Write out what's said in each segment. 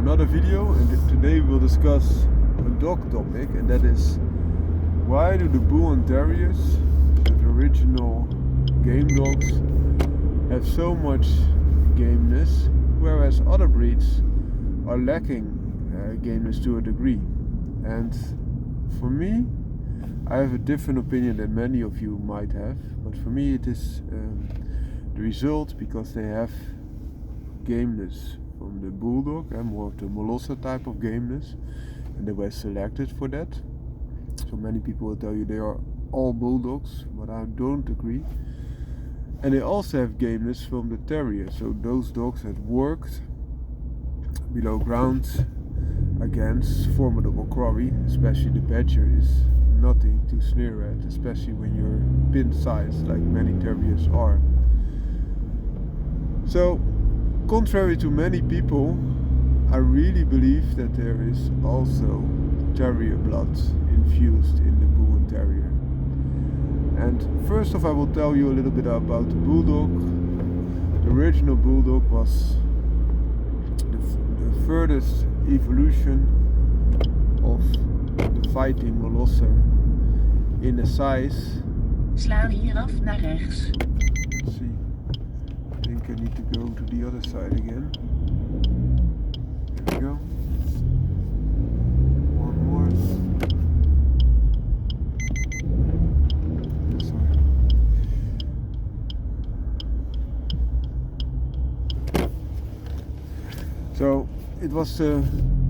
another video, and today we'll discuss a dog topic, and that is why do the Bull and Terriers, the original Gamedogs, have so much gameness, whereas other breeds are lacking gameness to a degree. And for me, I have a different opinion than many of you might have, but for me it is the result because they have gameness from the Bulldog and more of the Molosser type of gameness, and they were selected for that. So many people will tell you they are all Bulldogs, but I don't agree. And they also have gameness from the Terrier, so those dogs that worked below ground against formidable quarry, especially the Badger, is nothing to sneer at, especially when you're pin-sized like many Terriers are. So, contrary to many people, I really believe that there is also Terrier blood infused in the Bull and Terrier. And first off, I will tell you a little bit about the Bulldog. The original Bulldog was the furthest evolution of the fighting Mollosser in the size. Sla hieraf naar rechts. Let's see. I think I need to go to the other side again. There we go. One more. Sorry. So it was the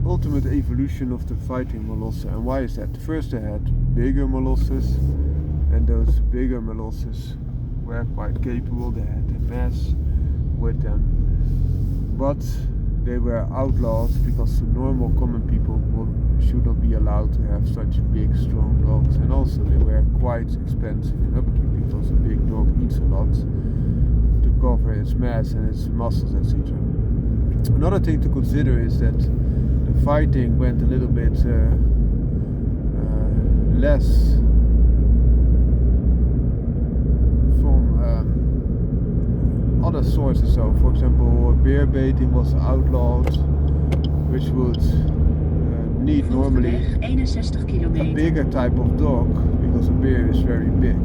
ultimate evolution of the fighting Molosser. And why is that? First they had bigger Mollosers, and those bigger Mollosers were quite capable. They had a mass with them, but they were outlawed because the normal common people should not be allowed to have such big strong dogs, and also they were quite expensive in upkeep because a big dog eats a lot to cover its mass and its muscles, etc. Another thing to consider is that the fighting went a little bit less other sources. So for example, bear baiting was outlawed, which would need normally a bigger type of dog because a bear is very big.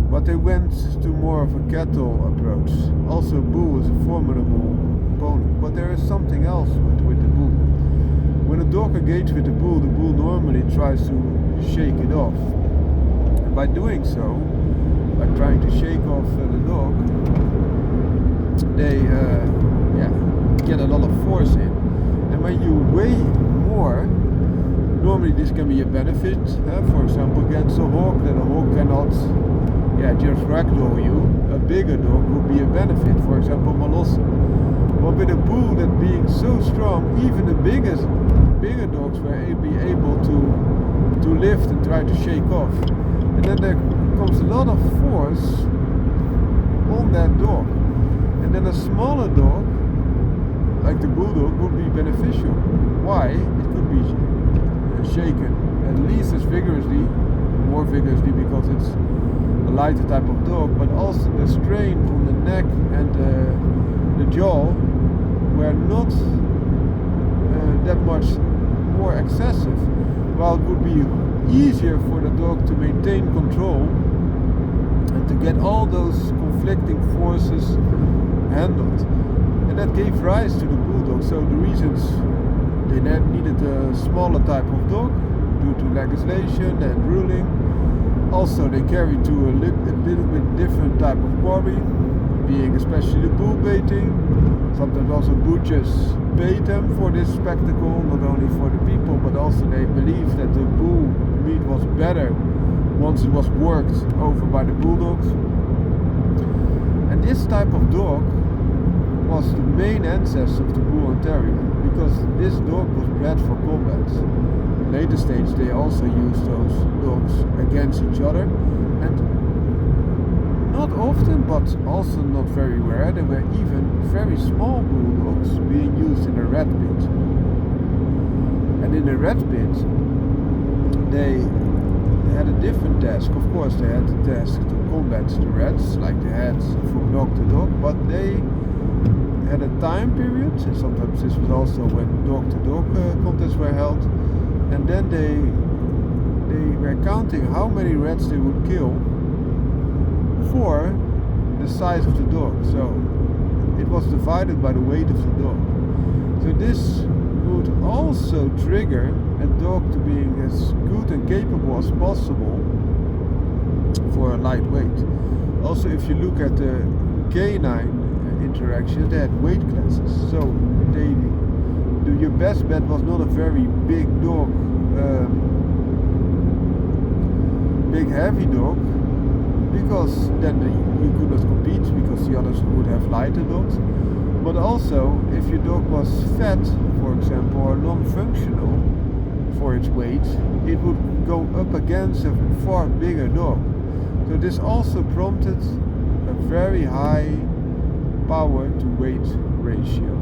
But they went to more of a cattle approach. Also, bull is a formidable opponent, but there is something else with the bull. When a dog engages with the bull normally tries to shake it off, and by doing so, by trying to shake off the dog, they get a lot of force in. And when you weigh more, normally this can be a benefit. For example, against a hawk, that a hawk cannot just ragdoll you. A bigger dog would be a benefit, for example Molosser. But with a bull that being so strong, even the bigger dogs were able to lift and try to shake off. And then there comes a lot of force on that dog. And then a smaller dog, like the Bulldog, would be beneficial. Why? It could be shaken at least as vigorously, more vigorously because it's a lighter type of dog, but also the strain on the neck and the jaw were not that much more excessive, while it would be easier for the dog to maintain control and to get all those conflicting forces handled. And that gave rise to the Bulldog. So the reasons they needed a smaller type of dog due to legislation and ruling. Also they carry to a little bit different type of quarry, being especially the bull baiting. Sometimes also butchers bait them for this spectacle, not only for the people, but also they believe that the bull meat was better once it was worked over by the Bulldogs. And this type of dog was the main ancestor of the Bull and Terrier, because this dog was bred for combat. In later stage they also used those dogs against each other, and not often, but also not very rare, there were even very small Bulldogs being used in a rat pit. And in a rat pit they had a different task. Of course they had the task to combat the rats, like they had from dog to dog, but they had a time period, and sometimes this was also when dog-to-dog contests were held, and then they were counting how many rats they would kill for the size of the dog. So it was divided by the weight of the dog. So this would also trigger a dog to being as good and capable as possible for a lightweight. Also, if you look at the canine interaction, they had weight classes. So your best bet was not a very big dog, big heavy dog, because then you could not compete because the others would have lighter dogs. But also, if your dog was fat, for example, or non-functional for its weight, it would go up against a far bigger dog. So this also prompted a very high power to weight ratio.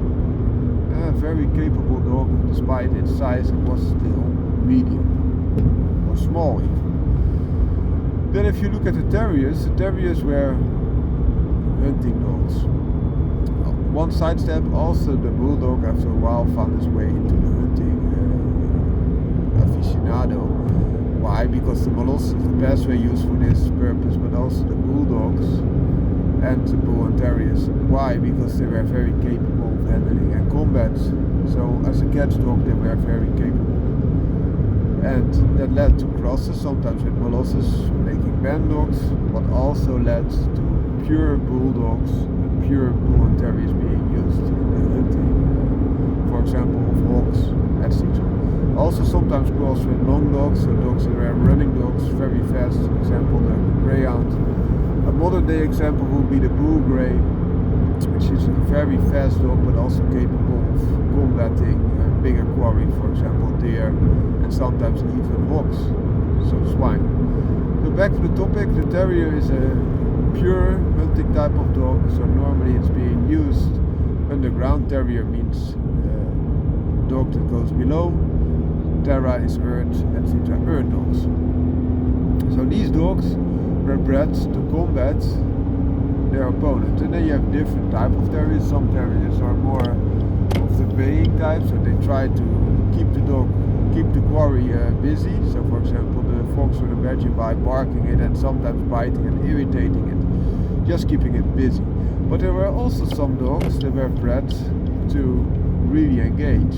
A very capable dog, despite its size, it was still medium or small even. Then if you look at the Terriers were hunting dogs. One sidestep, also the Bulldog after a while found its way into the hunting aficionado. Why? Because the Mollosers, the pairs were used for this purpose, but also the Bulldogs and the Bull and Terriers. Why? Because they were very capable of handling and combat. So as a catch dog they were very capable. And that led to crosses, sometimes with Mollosers making Bandogs, but also led to pure Bulldogs and pure Bull and Terriers being used in the hunting, for example, of hawks, etc. Also sometimes crossed with long dogs, so dogs that were running dogs, very fast, for example the Greyhound. A modern day example would be the Bull Grey, which is a very fast dog but also capable of combating bigger quarry, for example deer, and sometimes even hawks, so swine. So back to the topic, the Terrier is a pure hunting type of dog, so normally it's being used underground. Terrier means dog that goes below, Terra is earth, etc. Earth dogs. So these dogs were bred to combat their opponent. And then you have different type of Terriers. Some Terriers are more of the baying type, so they try to keep the quarry busy. So for example the fox or the badger by barking it and sometimes biting and irritating it, just keeping it busy. But there were also some dogs that were bred to really engage.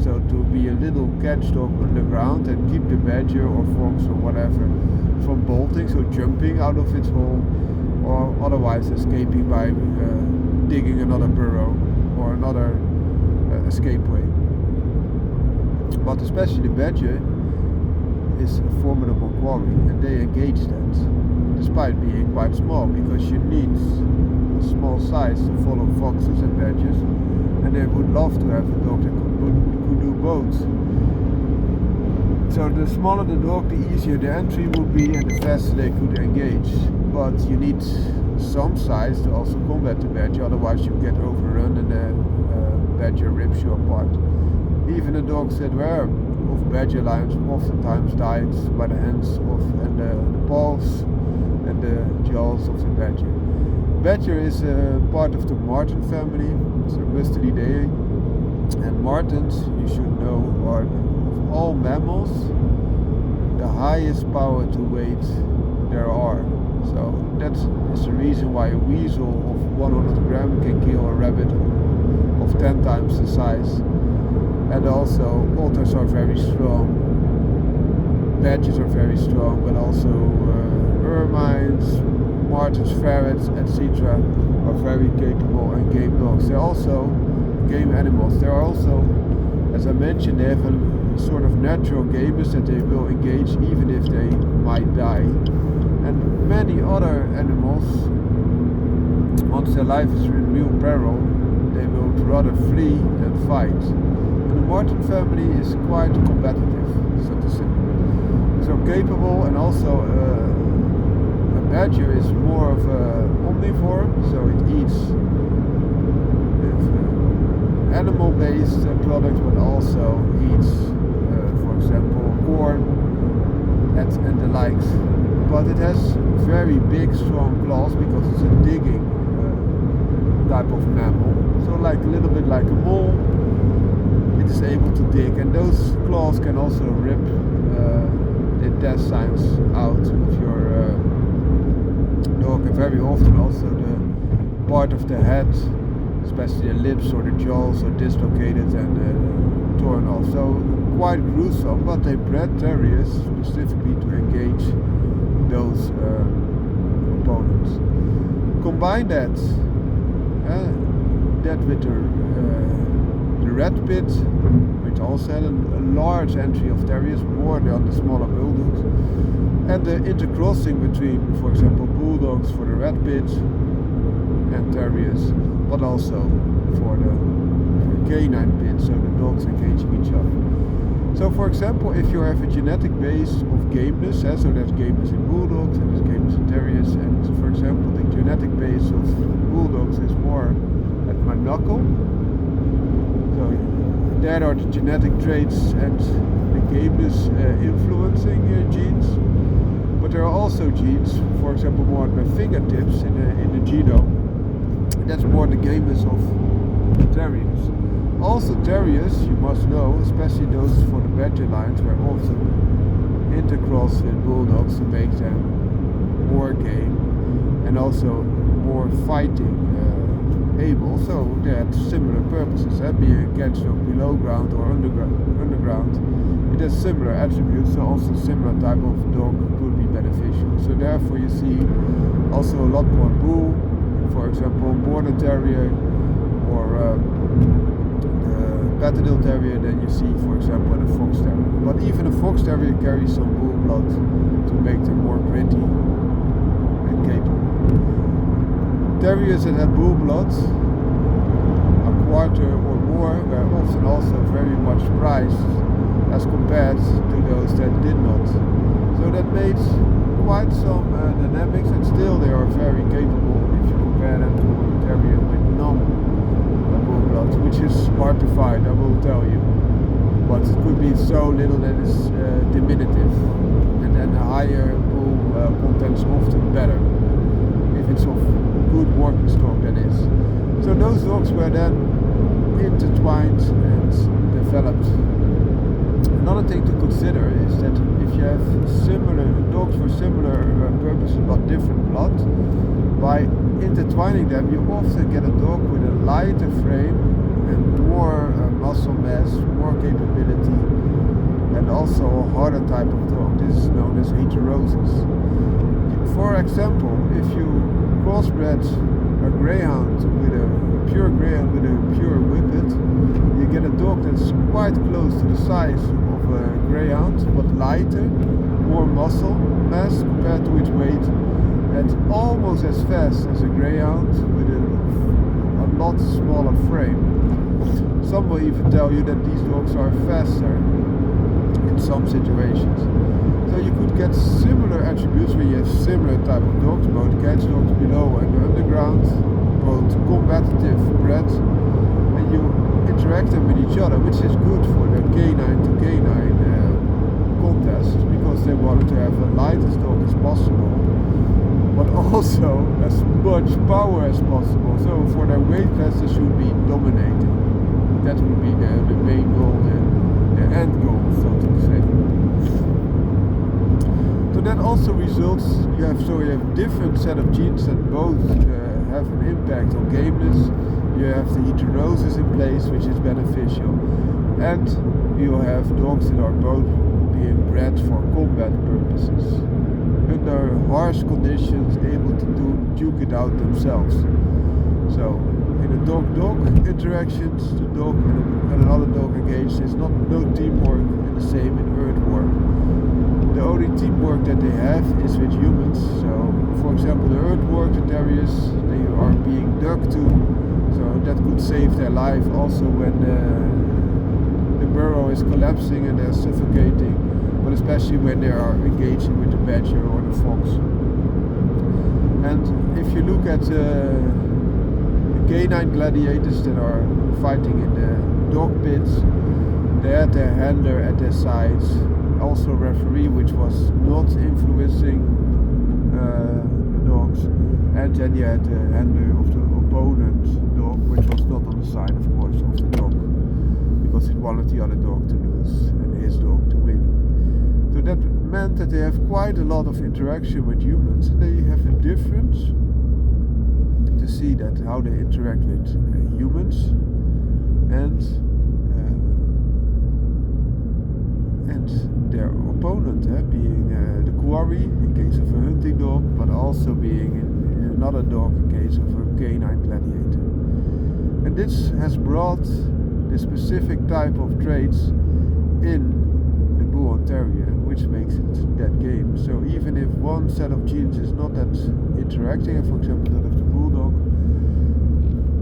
So to be a little catch dog underground and keep the badger or fox or whatever from bolting, so jumping out of its hole, or otherwise escaping by digging another burrow or another escape way. But especially the badger is a formidable quarry, and they engage that despite being quite small, because you need a small size to follow foxes and badgers, and they would love to have a dog that could do both. So the smaller the dog, the easier the entry would be and the faster they could engage. But you need some size to also combat the badger, otherwise you get overrun and the badger rips you apart. Even the dogs that were of badger lions oftentimes died by the hands of and the paws and the jaws of the badger. Badger is part of the marten family, so Mustelidae, and martens, you should know, are of all mammals the highest power to weight there are. So that is the reason why a weasel of 100 grams can kill a rabbit of 10 times the size. And also otters are very strong, badgers are very strong, but also ermines, martens, ferrets, etc. are very capable, and game dogs. They're also game animals. There are also, as I mentioned, they have a sort of natural gameness that they will engage even if they might die. And many other animals, once their life is in real peril, they will rather flee than fight. And the marten family is quite combative, so to say. So capable, and also a badger is more of a omnivore, so it eats animal-based products, but also eats, for example, corn and the likes. But it has very big, strong claws because it's a digging type of mammal. So like a little bit like a mole, it is able to dig, and those claws can also rip the death signs out of your dog, and very often also the part of the head, especially the lips or the jaws, are dislocated and torn off. So quite gruesome, but they bred terriers specifically to engage those opponents. Combine that with the red pit, which also had a large entry of terriers, more than the smaller bulldogs, and the intercrossing between, for example, bulldogs for the red pit and terriers, but also for the canine pit, so the dogs engaging each other. So for example, if you have a genetic base of gameness, so there's gameness in bulldogs and there's gameness in terriers, and for example the genetic base of bulldogs is more at my knuckle, so there are the genetic traits and the gameness influencing genes, but there are also genes, for example more at my fingertips in the genome, that's more the gameness of terriers. Also terriers, you must know, especially those for the badger lines, were often intercross with bulldogs to make them more game and also more fighting able. So they had similar purposes, being a catch dog below ground or underground. It has similar attributes, so also similar type of dog could be beneficial. So therefore you see also a lot more bull, for example border terrier or Patternal terrier than you see, for example, in a fox terrier. But even a fox terrier carries some bull blood to make them more gritty and capable. Terriers that have bull blood, a quarter or more, were often also very much prized as compared to those that did not. So that made quite some dynamics, and still they are very capable if you compare them to a terrier with none bull blood, which is hard to find, I will tell you, but it could be so little that it's diminutive, and then the higher bull content is often better if it's of good working stock, that is. So those dogs were then intertwined and developed. Another thing to consider is that if you have similar dogs for similar purposes but different blood, by intertwining them you often get a dog with a lighter frame and more muscle mass, more capability, and also a harder type of dog. This is known as heterosis. For example, if you crossbred a greyhound with a pure greyhound with a pure whippet, you get a dog that's quite close to the size of a greyhound but lighter, more muscle mass compared to its weight, and almost as fast as a greyhound with a lot smaller frame. Some will even tell you that these dogs are faster in some situations. So you could get similar attributes when you have similar type of dogs, both catch dogs below and underground, both combative bred, and you interact them with each other, which is good for the canine to canine contest, because they wanted to have the lightest dog as possible, but also as much power as possible. So for their weight class they should be dominating. That would be the main goal, the end goal, so to say. So that also results, you have different set of genes that both have an impact on gameness. You have the heterosis in place, which is beneficial, and you have dogs that are both being bred for combat purposes, under harsh conditions, able to duke it out themselves. So in a dog-dog interactions, the dog and another dog engaged, is no teamwork, and the same in earthwork. The only teamwork that they have is with humans. So for example the earthwork, the terriers, they are being dug to, so that could save their life also when the burrow is collapsing and they're suffocating, but especially when they are engaging with the badger or the fox. And if you look at the canine gladiators that are fighting in the dog pits, they had their handler at their sides, also a referee which was not influencing the dogs, and then you had the handler of opponent dog, which was not on the side, of course, of the dog, because it wanted the other dog to lose and his dog to win. So that meant that they have quite a lot of interaction with humans, and they have a difference to see that how they interact with humans and their opponent, being the quarry in case of a hunting dog, but also being in another dog in case of a canine gladiator. And this has brought the specific type of traits in the Bull and Terrier, which makes it that game. So even if one set of genes is not that interacting, for example that of the Bulldog,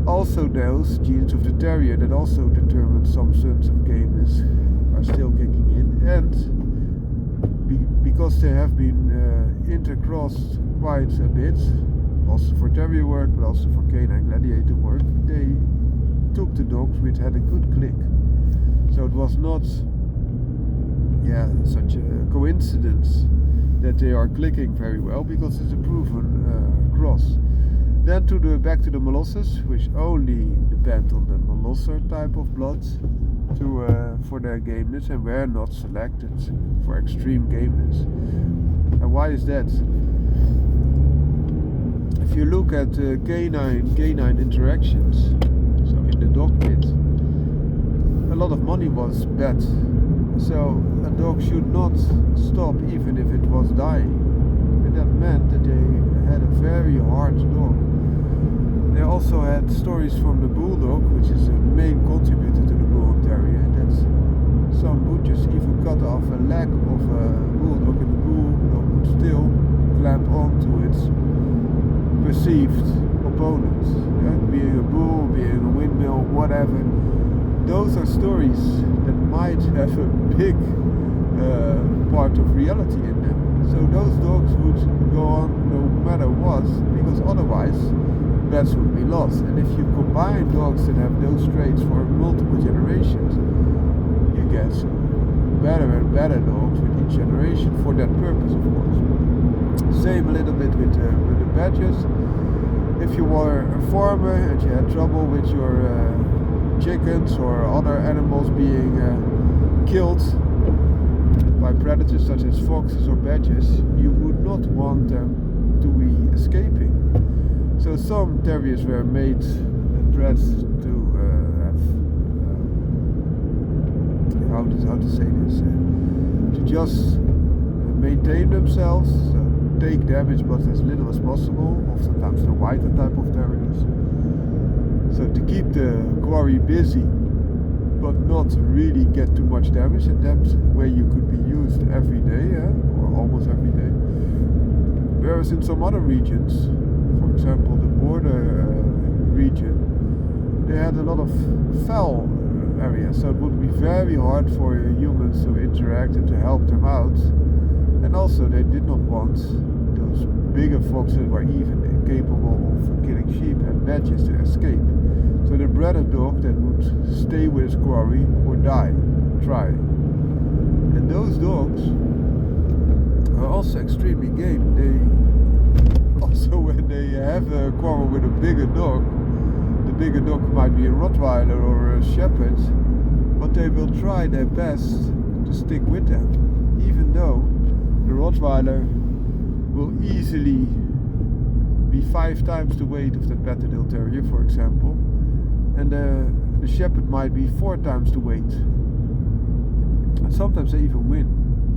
also those genes of the Terrier that also determine some sense of gameness are still kicking in, and because they have been intercrossed quite a bit, also for Terrier work but also for canine gladiator work, they took the dogs which had a good click. So it was not such a coincidence that they are clicking very well, because it's a proven cross. Then back to the Mollosers, which only depend on the Molloser type of blood for their gameness, and were not selected for extreme gameness. And why is that? If you look at canine interactions, so in the dog pit, a lot of money was bet. So a dog should not stop even if it was dying, and that meant that they had a very hard dog. They also had stories from the Bulldog, which is a main contributor to the Bull and Terrier, that some butchers even cut off a leg of a Bulldog, and the Bulldog would still clamp on to its perceived opponent, being a bull, being a windmill, whatever. Those are stories that might have a big part of reality in them. So those dogs would go on no matter what, because otherwise bets would be lost. And if you combine dogs that have those traits for multiple generations, you get better and better dogs with each generation for that purpose, of course. Same a little bit with the badgers. If you were a farmer and you had trouble with your chickens or other animals being killed by predators such as foxes or badgers, you would not want them to be escaping. So some terriers were made and bred to have how to say this, to just maintain themselves, take damage but as little as possible, oftentimes the whiter type of terriers. So to keep the quarry busy but not really get too much damage, and that way you could be used every day, or almost every day. Whereas in some other regions, for example the border region, they had a lot of fell areas, so it would be very hard for humans to interact and to help them out. And also they did not want those bigger foxes who were even capable of killing sheep and badgers to escape. So they bred a dog that would stay with his quarry or die trying. And those dogs are also extremely game. They also, when they have a quarrel with a bigger dog, the bigger dog might be a Rottweiler or a Shepherd, but they will try their best to stick with them, even though the Rottweiler will easily be 5 times the weight of that Bandog Terrier, for example, and the Shepherd might be 4 times the weight. And sometimes they even win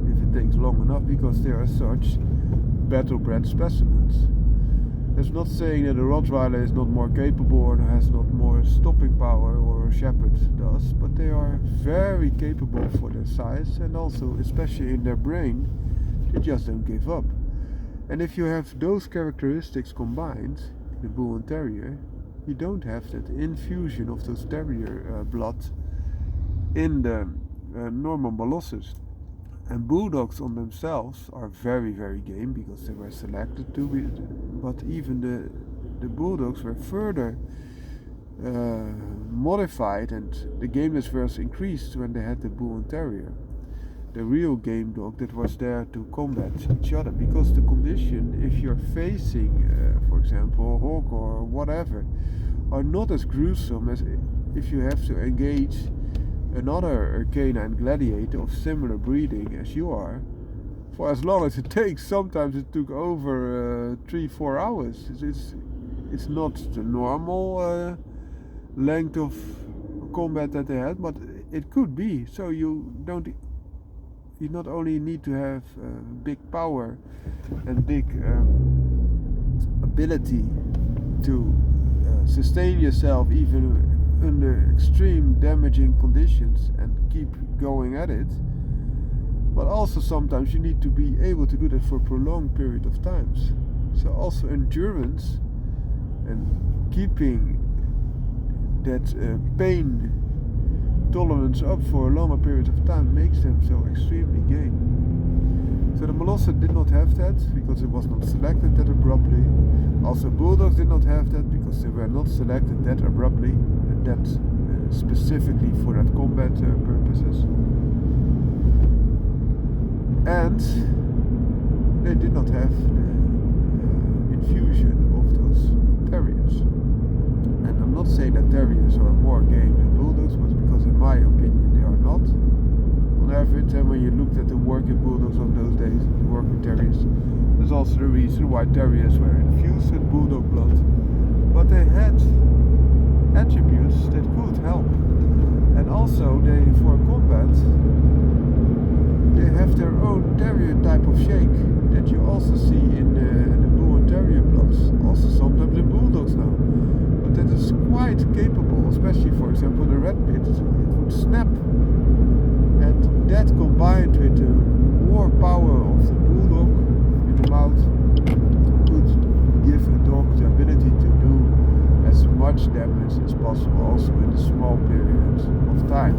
if it takes long enough, because they are such battle-bred specimens. That's not saying that a Rottweiler is not more capable or has not more stopping power or a Shepherd does, but they are very capable for their size, and also, especially in their brain, they just don't give up. And if you have those characteristics combined in the Bull and Terrier, you don't have that infusion of those Terrier blood in the normal Mollosers. And Bulldogs on themselves are very, very game, because they were selected to be, but even the Bulldogs were further modified, and the gameness was increased when they had the Bull and Terrier, the real game dog that was there to combat each other. Because the condition, if you're facing for example a hawk or whatever, are not as gruesome as if you have to engage another canine gladiator of similar breeding as you are, for as long as it takes. Sometimes it took over 3-4 hours. It's not the normal length of combat that they had, but it could be. So you not only need to have big power and big ability to sustain yourself even under extreme damaging conditions and keep going at it, but also sometimes you need to be able to do that for a prolonged period of times. So also endurance and keeping that pain tolerance up for a longer period of time makes them so extremely game. So the Molosser did not have that because it was not selected that abruptly. Also Bulldogs did not have that because they were not selected that abruptly and that specifically for that combat purposes. And they did not have the infusion of those Terriers. And I'm not saying that Terriers are more game than Bulldogs, but because in my opinion they are not. On average, and when you looked at the working Bulldogs of those days, the working Terriers, there's also the reason why Terriers were infused with Bulldog blood. But they had attributes that could help. And also they, for combat, they have their own Terrier type of shake that you also see in the Bull and Terrier bloods, also sometimes in Bulldogs now. But that is quite capable, especially for example in the red pit, it would snap. And that combined with the more power of the Bulldog in the mouth could give a dog the ability to do as much damage as possible also in a small period of time.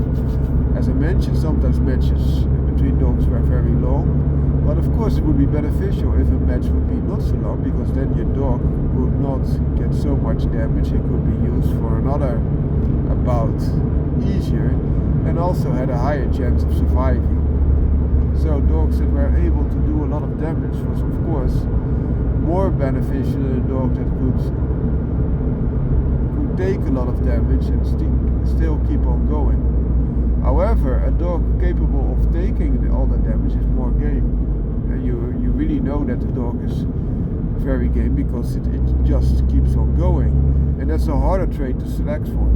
As I mentioned, sometimes matches between dogs were very long, but of course it would be beneficial if a match would be not so long, because then your dog would not get so much damage. It could be used for another bout easier and also had a higher chance of surviving. So dogs that were able to do a lot of damage was of course more beneficial than a dog that could take a lot of damage and still keep on going. However, a dog capable of taking all the damage is more game. You really know that the dog is very game because it just keeps on going, and that's a harder trait to select for.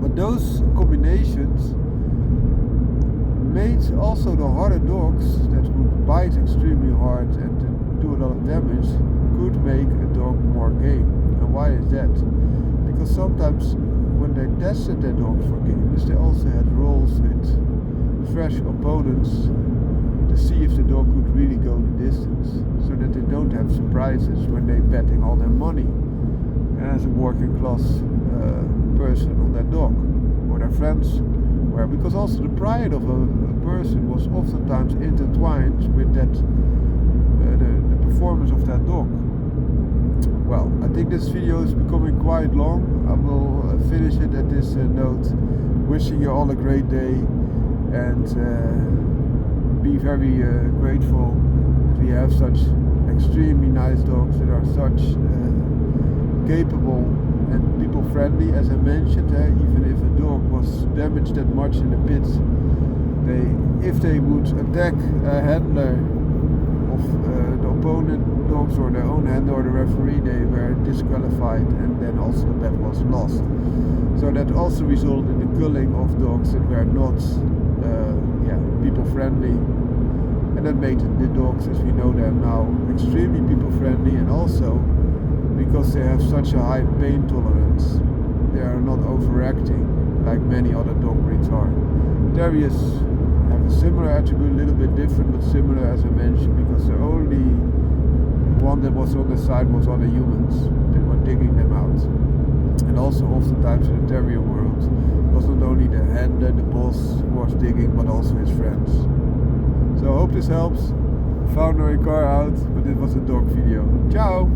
But those combinations made also the harder dogs that would bite extremely hard and do a lot of damage could make a dog more game. And why is that? Because sometimes when they tested their dog for games, they also had rolls with fresh opponents to see if the dog could really go the distance, so that they don't have surprises when they're betting all their money as a working class person on that dog, or their friends were, because also the pride of a person was oftentimes intertwined with that the performance of that dog. Well, I think this video is becoming quite long. I will finish it at this note, wishing you all a great day, and be very grateful that we have such extremely nice dogs that are such capable and people friendly. As I mentioned, even if a dog was damaged that much in the pit, if they would attack a handler of the opponent dogs or their own handler or the referee, they were disqualified, and then also the bet was lost. So that also resulted in the culling of dogs that were not people friendly, and that made the dogs as we know them now extremely people friendly, and also because they have such a high pain tolerance, they are not overacting like many other dog breeds are. Terriers have a similar attribute, a little bit different but similar as I mentioned, because the only one that was on the side was other humans that were digging them out. And also oftentimes in the Terrier world it was not only the handler, the boss who was digging, but also his friends. So I hope this helps. Found no car out, but it was a dog video. Ciao!